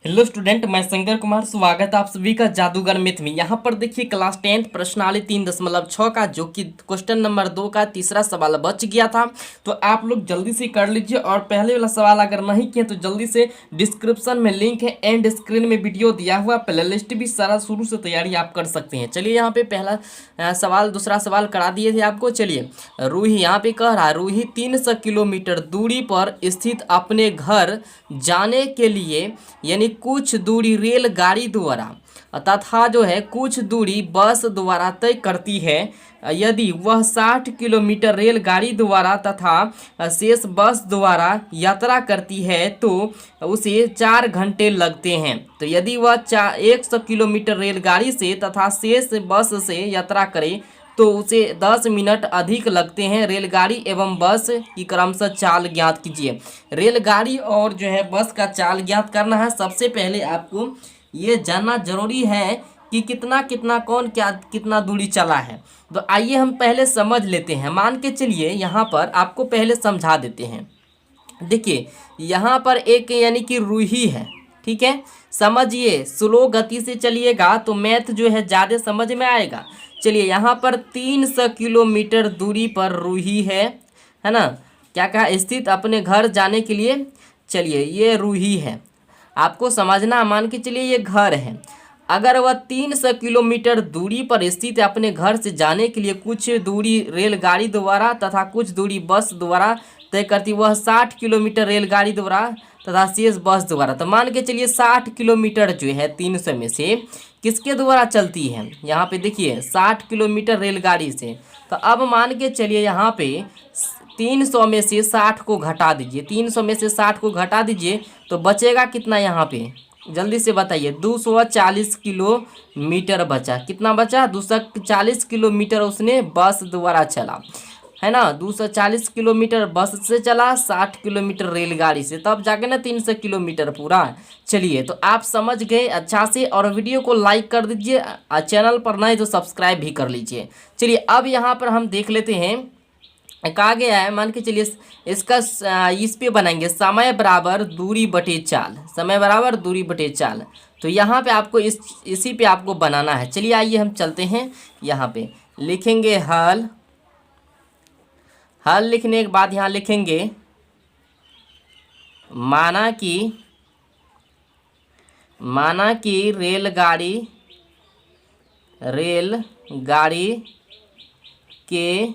Hello student, मैं शंकर कुमार। स्वागत है आप सभी का जादूगर मिथ में। यहाँ पर देखिए क्लास 10 प्रश्नावली 3.6 का जो कि क्वेश्चन नंबर 2 का तीसरा सवाल बच गया था। तो आप लोग जल्दी से कर लीजिए और पहले वाला सवाल अगर नहीं किए तो जल्दी से डिस्क्रिप्शन में लिंक है, एंड स्क्रीन में वीडियो दिया हुआ, प्ले लिस्ट भी सारा शुरू से तैयारी आप कर सकते हैं। चलिए यहाँ पे पहला सवाल दूसरा सवाल करा दिए थे आपको। चलिए रूही यहाँ पे कह रहा है, रूही 300 किलोमीटर दूरी पर स्थित अपने घर जाने के लिए यानी कुछ दूरी रेलगाड़ी द्वारा तथा जो है कुछ दूरी बस द्वारा तय करती है। यदि वह 60 किलोमीटर रेलगाड़ी द्वारा तथा शेष बस द्वारा यात्रा करती है तो उसे 4 घंटे लगते हैं। तो यदि वह 100 किलोमीटर रेलगाड़ी से तथा शेष बस से यात्रा करे तो उसे 10 मिनट अधिक लगते हैं। रेलगाड़ी एवं बस की क्रमशः चाल ज्ञात कीजिए। रेलगाड़ी और जो है बस का चाल ज्ञात करना है। सबसे पहले आपको ये जानना जरूरी है कि कितना कितना कौन क्या कितना दूरी चला है। तो आइए हम पहले समझ लेते हैं। मान के चलिए यहाँ पर आपको पहले समझा देते हैं। देखिए यहाँ पर एक यानी कि रूही है, ठीक है। समझिए, स्लो गति से चलिएगा तो मैथ जो है ज़्यादा समझ में आएगा। चलिए यहाँ पर 300 किलोमीटर दूरी पर रूही है ना, क्या कहा, स्थित अपने घर जाने के लिए। चलिए ये रूही है, आपको समझना। मान के चलिए ये घर है। अगर वह 300 किलोमीटर दूरी पर स्थित है अपने घर से जाने के लिए कुछ दूरी रेलगाड़ी द्वारा तथा कुछ दूरी बस द्वारा तय करती, वह 60 किलोमीटर रेलगाड़ी द्वारा तथा शेष बस द्वारा। तो मान के चलिए 60 किलोमीटर जो है 300 में से किसके द्वारा चलती है। यहाँ पे देखिए 60 किलोमीटर रेलगाड़ी से। तो अब मान के चलिए यहाँ पे 300 में से 60 को घटा दीजिए। 300 में से 60 को घटा दीजिए तो बचेगा कितना यहाँ पे, जल्दी से बताइए। 240 किलोमीटर बचा। कितना बचा? 240 किलोमीटर उसने बस द्वारा चला, है ना। 240 किलोमीटर बस से चला, 60 किलोमीटर रेलगाड़ी से, तब जाके ना 300 किलोमीटर पूरा। चलिए तो आप समझ गए अच्छा से, और वीडियो को लाइक कर दीजिए, चैनल पर नए तो सब्सक्राइब भी कर लीजिए। चलिए अब यहाँ पर हम देख लेते हैं कहा गया है। मान के चलिए इसका इस पे बनाएंगे समय बराबर दूरी बटे चाल। समय बराबर दूरी बटे चाल। तो यहाँ पे आपको इसी पे आपको बनाना है। चलिए आइए हम चलते हैं। यहाँ पे लिखेंगे हल। हल लिखने के बाद यहाँ लिखेंगे माना कि रेलगाड़ी के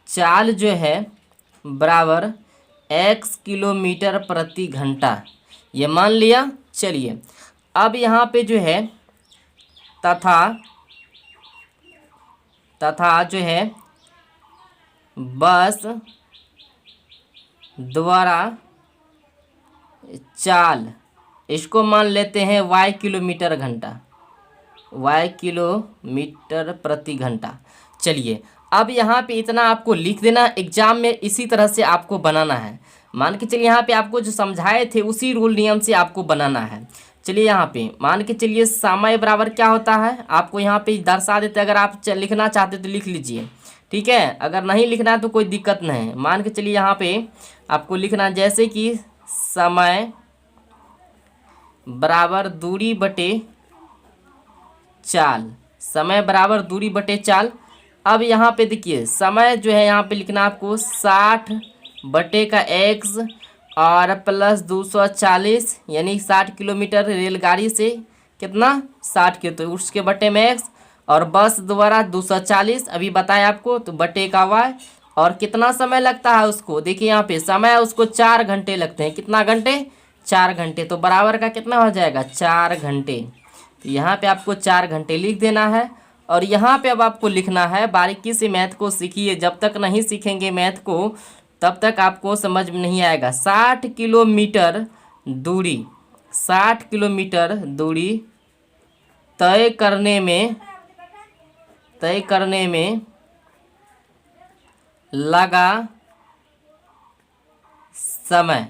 चाल जो है बराबर x किलोमीटर प्रति घंटा, ये मान लिया। चलिए अब यहाँ पे जो है तथा जो है बस द्वारा चाल, इसको मान लेते हैं y किलोमीटर घंटा, y किलोमीटर प्रति घंटा। चलिए अब यहाँ पे इतना आपको लिख देना। एग्जाम में इसी तरह से आपको बनाना है। मान के चलिए यहाँ पे आपको जो समझाए थे उसी रूल नियम से आपको बनाना है। चलिए यहाँ पे मान के चलिए समय बराबर क्या होता है आपको यहाँ पे दर्शा देते। अगर आप लिखना चाहते तो लिख लीजिए, ठीक है। अगर नहीं लिखना है तो कोई दिक्कत नहीं है। मान के चलिए यहाँ पे आपको लिखना जैसे कि समय बराबर दूरी बटे चाल। समय बराबर दूरी बटे चाल। अब यहाँ पे देखिए समय जो है यहाँ पे लिखना आपको 60 बटे का x और प्लस 240 यानी 60 किलोमीटर रेलगाड़ी से कितना 60 के, तो उसके बटे में x और बस द्वारा 240 अभी बताया आपको, तो बटे का y। और कितना समय लगता है उसको, देखिए यहाँ पे समय उसको 4 घंटे लगते हैं। कितना घंटे? 4 घंटे। तो बराबर का कितना हो जाएगा 4 घंटे। तो यहाँ पे आपको 4 घंटे लिख देना है। और यहाँ पे अब आपको लिखना है, बारीकी से मैथ को सीखिए। जब तक नहीं सीखेंगे मैथ को तब तक आपको समझ में नहीं आएगा। 60 किलोमीटर दूरी, 60 किलोमीटर दूरी तय करने में लगा समय,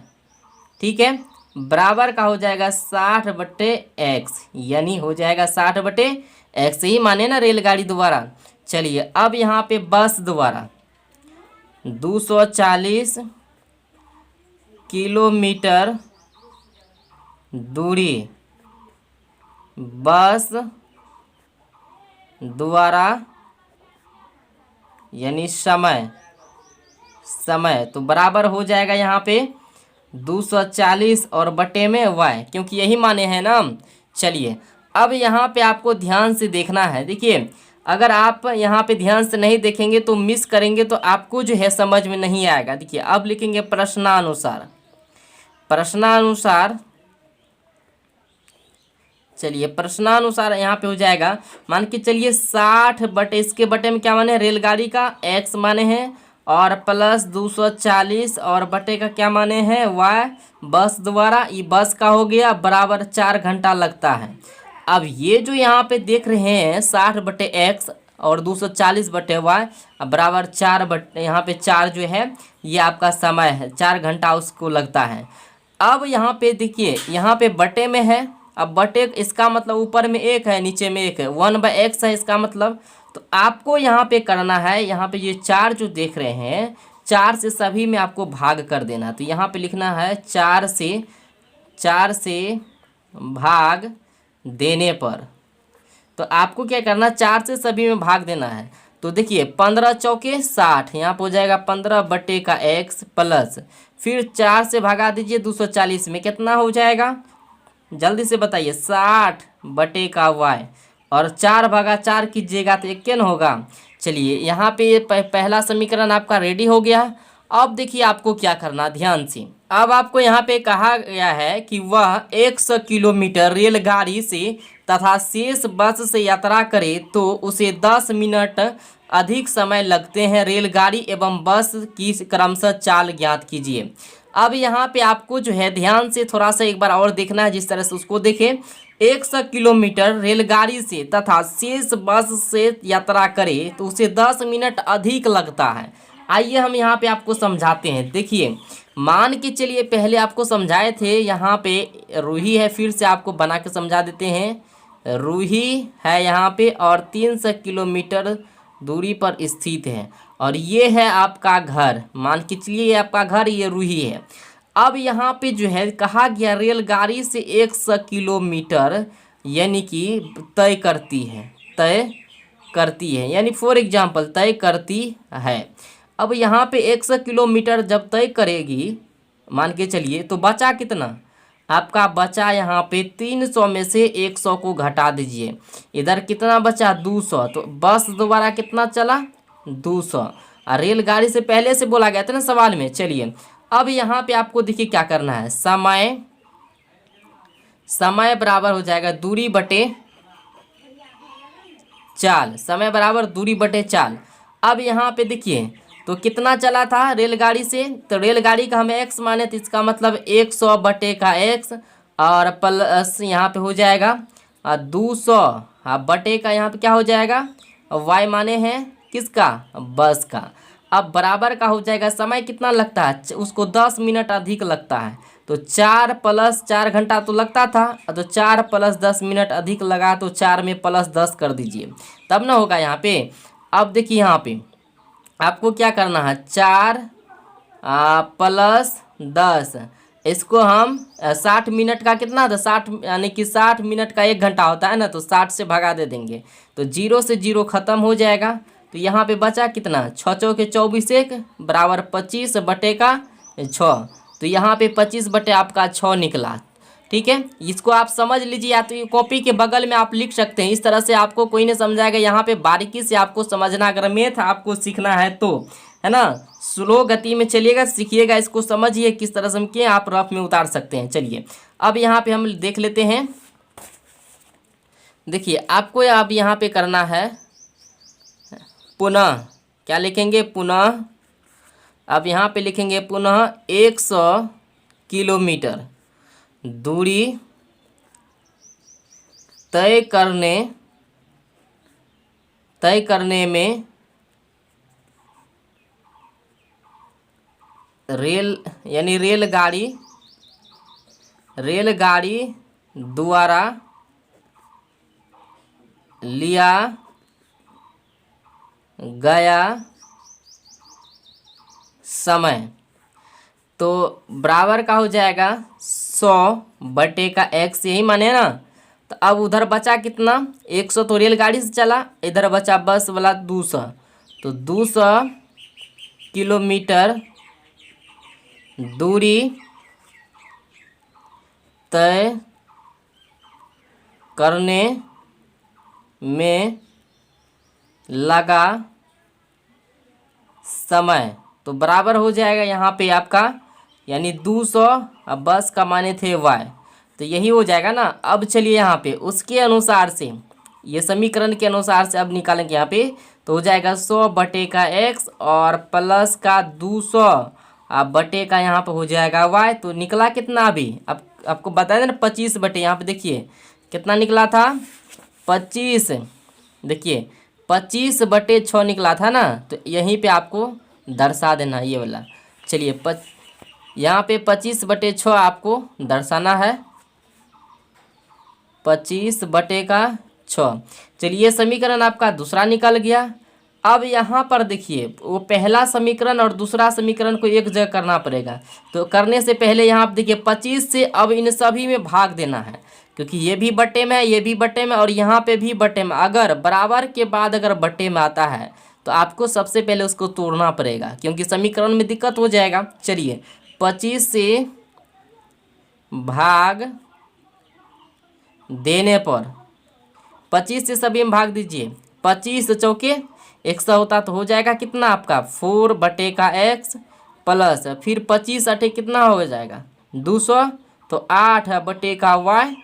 ठीक है, बराबर का हो जाएगा 60 बटे एक्स, यानी हो जाएगा 60 बटे एक्स ही माने ना रेलगाड़ी द्वारा। चलिए अब यहाँ पे बस द्वारा 240 किलोमीटर दूरी बस द्वारा यानी समय समय तो बराबर हो जाएगा यहाँ पे 240 और बटे में y, क्योंकि यही माने हैं ना। चलिए अब यहाँ पे आपको ध्यान से देखना है। देखिए अगर आप यहाँ पे ध्यान से नहीं देखेंगे तो मिस करेंगे, तो आपको जो है समझ में नहीं आएगा। देखिए अब लिखेंगे प्रश्नानुसार। प्रश्नानुसार चलिए प्रश्नानुसार यहाँ पे हो जाएगा, मान के चलिए 60 बटे, इसके बटे में क्या माने रेलगाड़ी का x माने हैं, और प्लस 240 और बटे का क्या माने हैं y, बस द्वारा, ये बस का हो गया, बराबर 4 घंटा लगता है। अब ये जो यहाँ पे देख रहे हैं 60 बटे x और 240 बटे y बराबर 4 बटे, यहाँ पे 4 जो है ये आपका समय है, 4 घंटा उसको लगता है। अब यहाँ पे देखिए यहाँ पे बटे में है, अब बटे इसका मतलब ऊपर में 1 है नीचे में 1 है, 1/x है इसका मतलब। तो आपको यहाँ पे करना है, यहाँ पे ये 4 जो देख रहे हैं 4 से सभी में आपको भाग कर देना। तो यहाँ पे लिखना है 4 से भाग देने पर, तो आपको क्या करना, 4 से सभी में भाग देना है। तो देखिए 15 चौके 60, यहाँ पर हो जाएगा 15 बटे का x प्लस, फिर 4 से भगा दीजिए 240 में, कितना हो जाएगा जल्दी से बताइए, 60 बटे का y, और 4 भागा 4 कीजिएगा तो 51 होगा। चलिए यहाँ पे ये पहला समीकरण आपका रेडी हो गया। अब देखिए आपको क्या करना ध्यान से। अब आपको यहाँ पे कहा गया है कि वह 100 किलोमीटर रेलगाड़ी से तथा शेष बस से यात्रा करे तो उसे 10 मिनट अधिक समय लगते हैं। रेलगाड़ी एवं बस की क्रमशः चाल ज्ञात कीजिए। अब यहाँ पे आपको जो है ध्यान से थोड़ा सा एक बार और देखना है, जिस तरह से उसको देखें। 100 किलोमीटर रेलगाड़ी से तथा शेष बस से यात्रा करे तो उसे 10 मिनट अधिक लगता है। आइए हम यहाँ पे आपको समझाते हैं। देखिए मान के चलिए पहले आपको समझाए थे, यहाँ पे रूही है, फिर से आपको बना के समझा देते हैं। रूही है यहाँ पे और 300 किलोमीटर दूरी पर स्थित है, और ये है आपका घर, मान के चलिए ये आपका घर, ये रूही है। अब यहाँ पे जो है कहा गया रेलगाड़ी से 100 किलोमीटर यानी कि तय करती है यानी फॉर एग्जांपल तय करती है। अब यहाँ पे 100 किलोमीटर जब तय करेगी मान के चलिए, तो बचा कितना आपका, बचा यहाँ पे 300 में से 100 को घटा दीजिए, इधर कितना बचा 200, तो बस दोबारा कितना चला 200, और रेलगाड़ी से पहले से बोला गया था ना सवाल में। चलिए अब यहाँ पे आपको देखिए क्या करना है, समय बराबर हो जाएगा दूरी बटे चाल, समय बराबर दूरी बटे चाल। अब यहाँ पे देखिए तो कितना चला था रेलगाड़ी से, तो रेलगाड़ी का हमें x माने, तो इसका मतलब 100 बटे का x और प्लस यहाँ पे हो जाएगा 200 बटे का यहाँ पे क्या हो जाएगा y माने हैं किसका, बस का। अब बराबर का हो जाएगा, समय कितना लगता है उसको 10 मिनट अधिक लगता है, तो 4 + 4 घंटा तो लगता था, तो 4 + 10 मिनट अधिक लगा, तो 4 में +10 कर दीजिए तब ना होगा यहाँ पे। अब देखिए यहाँ पे आपको क्या करना है, 4 + 10, इसको हम 60 मिनट का कितना था 60 यानी कि 60 मिनट का 1 घंटा होता है ना, तो 60 से भगा दे देंगे तो 0 से 0 ख़त्म हो जाएगा। तो यहाँ पे बचा कितना, 6 चौके 24 1 बराबर 25 बटे का 6, तो यहाँ पे 25 बटे आपका 6 निकला। ठीक है, इसको आप समझ लीजिए, या तो ये कॉपी के बगल में आप लिख सकते हैं, इस तरह से आपको कोई नहीं समझाएगा। यहाँ पे बारीकी से आपको समझना, अगर मैथ आपको सीखना है तो, है ना, स्लो गति में चलिएगा, सीखिएगा, इसको समझिए किस तरह से हम किए आप रफ में उतार सकते हैं। चलिए अब यहाँ पे हम देख लेते हैं। देखिए आपको अब यहाँ पे करना है पुनः, क्या लिखेंगे पुनः, अब यहाँ पे लिखेंगे पुनः 100 किलोमीटर दूरी तय करने में रेलगाड़ी द्वारा लिया गया समय। तो बराबर का हो जाएगा 100/x, यही माने ना। तो अब उधर बचा कितना, 100 तो रेलगाड़ी से चला, इधर बचा बस वाला 200। तो 200 किलोमीटर दूरी तय करने में लगा समय, तो बराबर हो जाएगा यहाँ पे आपका, यानी 200, अब बस का माने थे y, तो यही हो जाएगा ना। अब चलिए यहाँ पे उसके अनुसार से, ये समीकरण के अनुसार से अब निकालेंगे यहाँ पे, तो हो जाएगा 100/x और प्लस का 200 अब बटे का यहाँ पे हो जाएगा y। तो निकला कितना अभी, अब आपको बताया ना 25 बटे, यहाँ पे देखिए कितना निकला था 25, देखिए 25/6 निकला था ना। तो यहीं पे आपको दर्शा देना ये वाला। चलिए यहाँ पे 25/6 आपको दर्शाना है, 25/6। चलिए समीकरण आपका दूसरा निकल गया। अब यहाँ पर देखिए वो पहला समीकरण और दूसरा समीकरण को एक जगह करना पड़ेगा। तो करने से पहले यहाँ पर देखिए 25 से अब इन सभी में भाग देना है, क्योंकि ये भी बट्टे में है, ये भी बट्टे में, और यहाँ पे भी बट्टे में। अगर बराबर के बाद अगर बट्टे में आता है तो आपको सबसे पहले उसको तोड़ना पड़ेगा, क्योंकि समीकरण में दिक्कत हो जाएगा। चलिए 25 से भाग देने पर, 25 से सभी में भाग दीजिए, 25 चौके 100 होता तो हो जाएगा कितना आपका 4/x प्लस फिर 25 कितना हो जाएगा 200, तो 8/y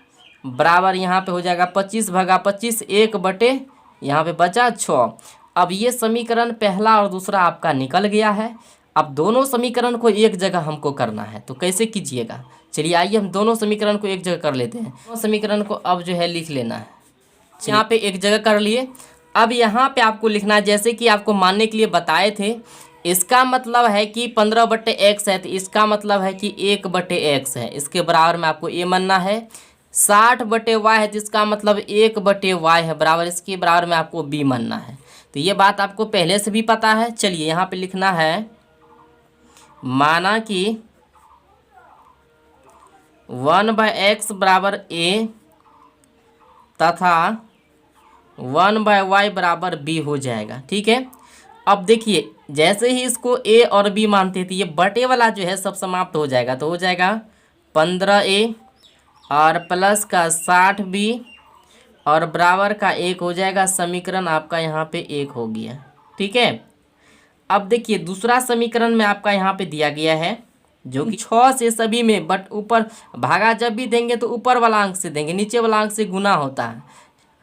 बराबर यहाँ पे हो जाएगा 25/25, 1/, यहाँ पे बचा 6। अब ये समीकरण पहला और दूसरा आपका निकल गया है। अब दोनों समीकरण को एक जगह हमको करना है, तो कैसे कीजिएगा। चलिए आइए हम दोनों समीकरण को एक जगह कर लेते हैं। दोनों समीकरण को अब जो है लिख लेना है, यहाँ पे एक जगह कर लिए। अब यहाँ पे आपको लिखना है, जैसे कि आपको मानने के लिए बताए थे, इसका मतलब है कि 15/x है, तो इसका मतलब है कि 1/x है, इसके बराबर में आपको ए मानना है। 60/y है, तो इसका मतलब 1/y है, बराबर इसके बराबर में आपको बी मानना है। तो ये बात आपको पहले से भी पता है। चलिए यहाँ पे लिखना है, माना कि 1/x बराबर a तथा 1/y बराबर b हो जाएगा। ठीक है, अब देखिए जैसे ही इसको a और b मानते थे, ये बटे वाला जो है सब समाप्त हो जाएगा। तो हो जाएगा 15a और प्लस का 60b और बराबर का 1 हो जाएगा। समीकरण आपका यहाँ पे 1 हो गया। ठीक है, अब देखिए दूसरा समीकरण में आपका यहाँ पे दिया गया है, जो कि 6 से सभी में, बट ऊपर भागा जब भी देंगे तो ऊपर वाला अंक से देंगे, नीचे वाला अंक से गुना होता है,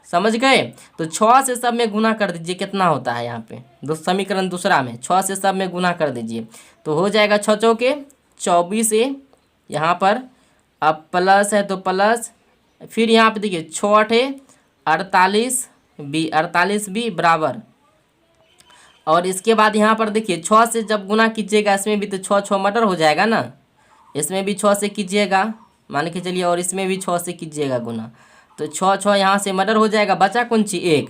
समझ गए। तो 6 से सब में गुना कर दीजिए, कितना होता है यहाँ पे समीकरण दूसरा में 6 से सब में गुना कर दीजिए, तो हो जाएगा 6 चौके 24a, यहाँ पर अब प्लस है तो प्लस, फिर यहाँ पे देखिए 6 48b, 48b बराबर, और इसके बाद यहाँ पर देखिए 6 से जब गुना कीजिएगा इसमें भी, तो 6 मटर हो जाएगा ना, इसमें भी 6 से कीजिएगा मान के चलिए, और इसमें भी 6 से कीजिएगा गुना, तो 6 यहाँ से मटर हो जाएगा, बचा कौन सी 1,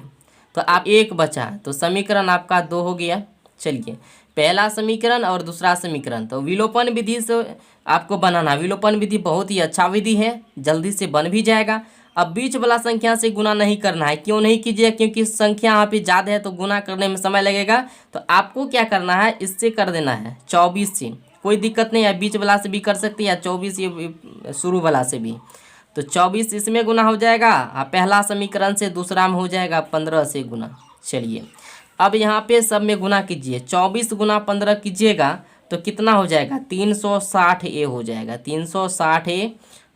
तो आप 1 बचा, तो समीकरण आपका 2 हो गया। चलिए पहला समीकरण और दूसरा समीकरण, तो विलोपन विधि से आपको बनाना। विलोपन विधि बहुत ही अच्छा विधि है, जल्दी से बन भी जाएगा। अब बीच वाला संख्या से गुना नहीं करना है, क्यों नहीं कीजिए, क्योंकि संख्या यहाँ पे ज़्यादा है तो गुना करने में समय लगेगा। तो आपको क्या करना है, इससे कर देना है 24 से, कोई दिक्कत नहीं है, बीच वाला से भी कर सकते हैं या 24 ये शुरू वाला से भी। तो 24 इसमें गुना हो जाएगा, पहला समीकरण से दूसरा में हो जाएगा 15 से गुना। चलिए अब यहाँ पे सब में गुना कीजिए, 24 गुना 15 कीजिएगा तो कितना हो जाएगा 360a हो जाएगा, 360a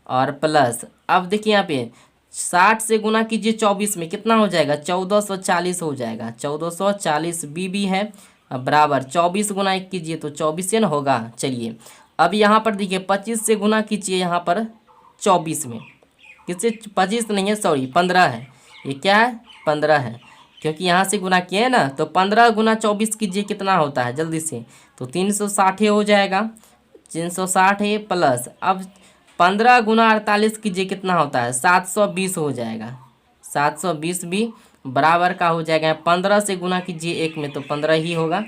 और प्लस, अब देखिए यहाँ पे 60 से गुना कीजिए 24 में, कितना हो जाएगा 1440 हो जाएगा, 1440b भी है बराबर 24 गुना 1 कीजिए तो 24 से ना होगा। चलिए अब यहाँ पर देखिए 25 से गुना कीजिए, यहाँ पर 24 में, किससे 25 नहीं है सॉरी 15 है, ये क्या है 15 है, क्योंकि यहाँ से गुना किए ना, तो 15 गुना 24 कीजिए कितना होता है जल्दी से, तो 360 हो जाएगा, 360 प्लस, अब 15 गुना 48 कीजिए कितना होता है 720 हो जाएगा, 720 भी बराबर का हो जाएगा। 15 से गुना कीजिए 1 में तो 15 ही होगा।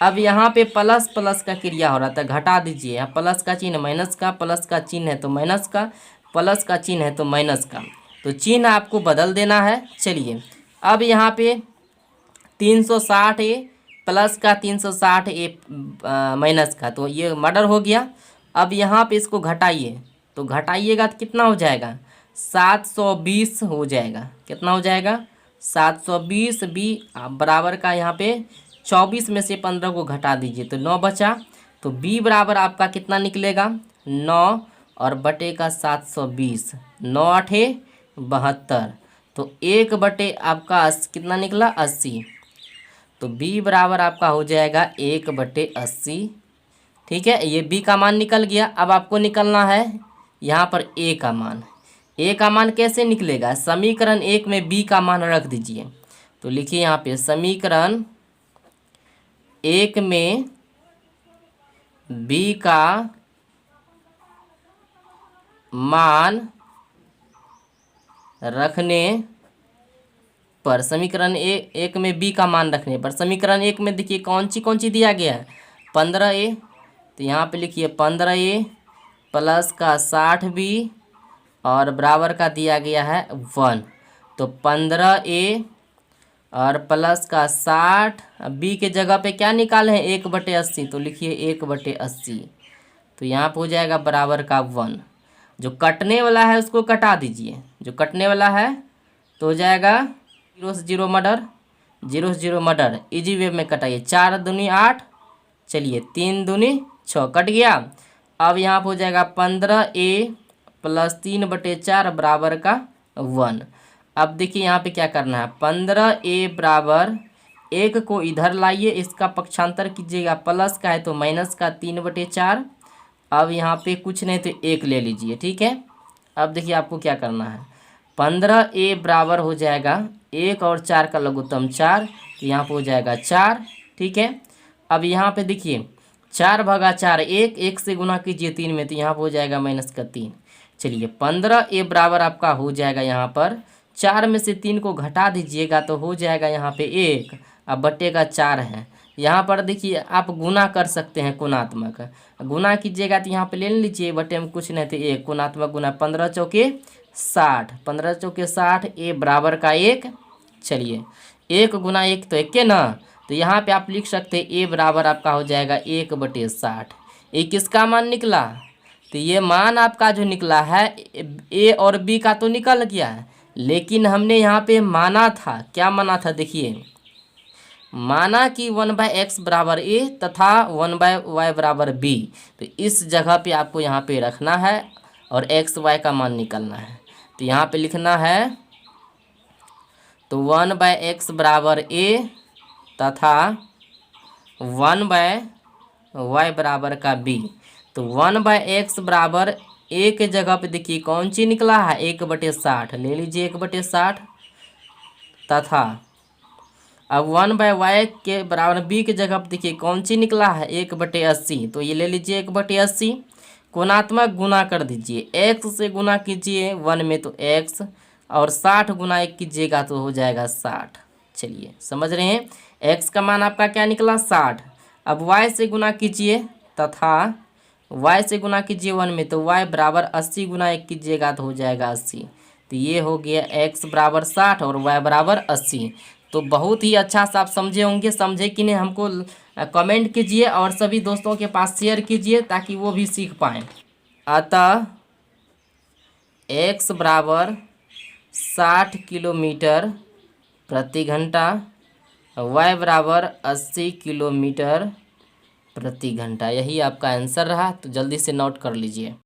अब यहाँ पे प्लस प्लस का क्रिया हो रहा था, घटा दीजिए। यहाँ प्लस का चिन्ह माइनस का, प्लस का चिन्ह है तो माइनस का, प्लस का चिन्ह है तो माइनस का, तो चिन्ह आपको बदल देना है। चलिए अब यहाँ पे 360 ए प्लस का 360 ए माइनस का, तो ये मर्डर हो गया। अब यहाँ पे इसको घटाइए, तो घटाइएगा तो कितना हो जाएगा, 720 हो जाएगा। कितना हो जाएगा, 720 बी बराबर का यहाँ पे 24 में से 15 को घटा दीजिए तो 9 बचा। तो बी बराबर आपका कितना निकलेगा, 9 और बटे का 720, 9 आठे 72, तो 1 बटे आपका कितना निकला, 80। तो बी बराबर आपका हो जाएगा 1 बटे 80। ठीक है, ये बी का मान निकल गया। अब आपको निकलना है यहाँ पर ए का मान। ए का मान कैसे निकलेगा, समीकरण 1 में बी का मान रख दीजिए। तो लिखिए यहाँ पे समीकरण 1 में बी का मान रखने पर, समीकरण एक में बी का मान रखने पर, समीकरण 1 में देखिए कौन सी दिया गया है, 15a, तो यहाँ पे लिखिए 15a प्लस का 60b और बराबर का दिया गया है 1। तो 15a और प्लस का 60, बी के जगह पे क्या निकाले हैं, 1/80, तो लिखिए 1/80। तो यहाँ पे हो जाएगा बराबर का 1। जो कटने वाला है उसको कटा दीजिए, जो कटने वाला है तो हो जाएगा 0 से 0 मर्डर, 0 से 0 मर्डर, इजी वे में कटाइए। 4 दूनी 8, चलिए 3 दूनी 6, कट गया। अब यहाँ पर हो जाएगा 15a प्लस 3/4 बराबर का 1। अब देखिए यहाँ पे क्या करना है, 15a बराबर 1 को इधर लाइए, इसका पक्षांतर कीजिएगा, प्लस का है तो माइनस का 3/4। अब यहाँ पे कुछ नहीं तो 1 ले लीजिए। ठीक है, अब देखिए आपको क्या करना है, 15a बराबर हो जाएगा 1 और 4 का लघुत्तम 4, तो यहाँ पे हो जाएगा 4। ठीक है, अब यहाँ पे देखिए 4/4 1, 1 से गुना कीजिए 3 में, तो यहाँ पे हो जाएगा माइनस का 3। चलिए 15a बराबर आपका हो जाएगा यहाँ पर 4 में से 3 को घटा दीजिएगा तो हो जाएगा यहाँ पे 1, अब बटे का 4 है। यहाँ पर देखिए आप गुना कर सकते हैं, कोणात्मक गुना कीजिएगा तो यहाँ पे ले लीजिए, बटे में कुछ नहीं तो 1, कोणात्मक गुना 15 चौके 60, 15 चौके 60, ए बराबर का 1। चलिए 1 गुना 1 तो 1 के ना, तो यहाँ पे आप लिख सकते हैं ए बराबर आपका हो जाएगा 1/60। ए किसका मान निकला, तो ये मान आपका जो निकला है ए और बी का तो निकल गया है, लेकिन हमने यहाँ पे माना था, क्या माना था, देखिए माना कि 1/x बराबर a तथा 1/y बराबर b, तो इस जगह पे आपको यहाँ पे रखना है और x y का मान निकलना है। तो यहाँ पे लिखना है, तो 1/x बराबर a तथा 1/y बराबर का b। तो 1/x बराबर a के जगह पे देखिए कौन सी निकला है, 1/60, ले लीजिए 1/60, तथा अब 1/y के बराबर b के जगह पर देखिए कौन सी निकला है, 1/80, तो ये ले लीजिए 1/80। कोणात्मक गुना कर दीजिए, x से गुना कीजिए 1 में तो x, और 60 गुना 1 कीजिएगा तो हो जाएगा 60। चलिए समझ रहे हैं, x का मान आपका क्या निकला, 60। अब y से गुना कीजिए, तथा y से गुना कीजिए 1 में तो y बराबर 80 गुना 1 कीजिएगा तो हो जाएगा 80। तो ये हो गया x बराबर 60 और y बराबर 80। तो बहुत ही अच्छा से आप समझे होंगे, समझे कि नहीं हमको कमेंट कीजिए और सभी दोस्तों के पास शेयर कीजिए ताकि वो भी सीख पाएँ। अतः x बराबर 60 किलोमीटर प्रति घंटा, y बराबर 80 किलोमीटर प्रति घंटा, यही आपका आंसर रहा। तो जल्दी से नोट कर लीजिए।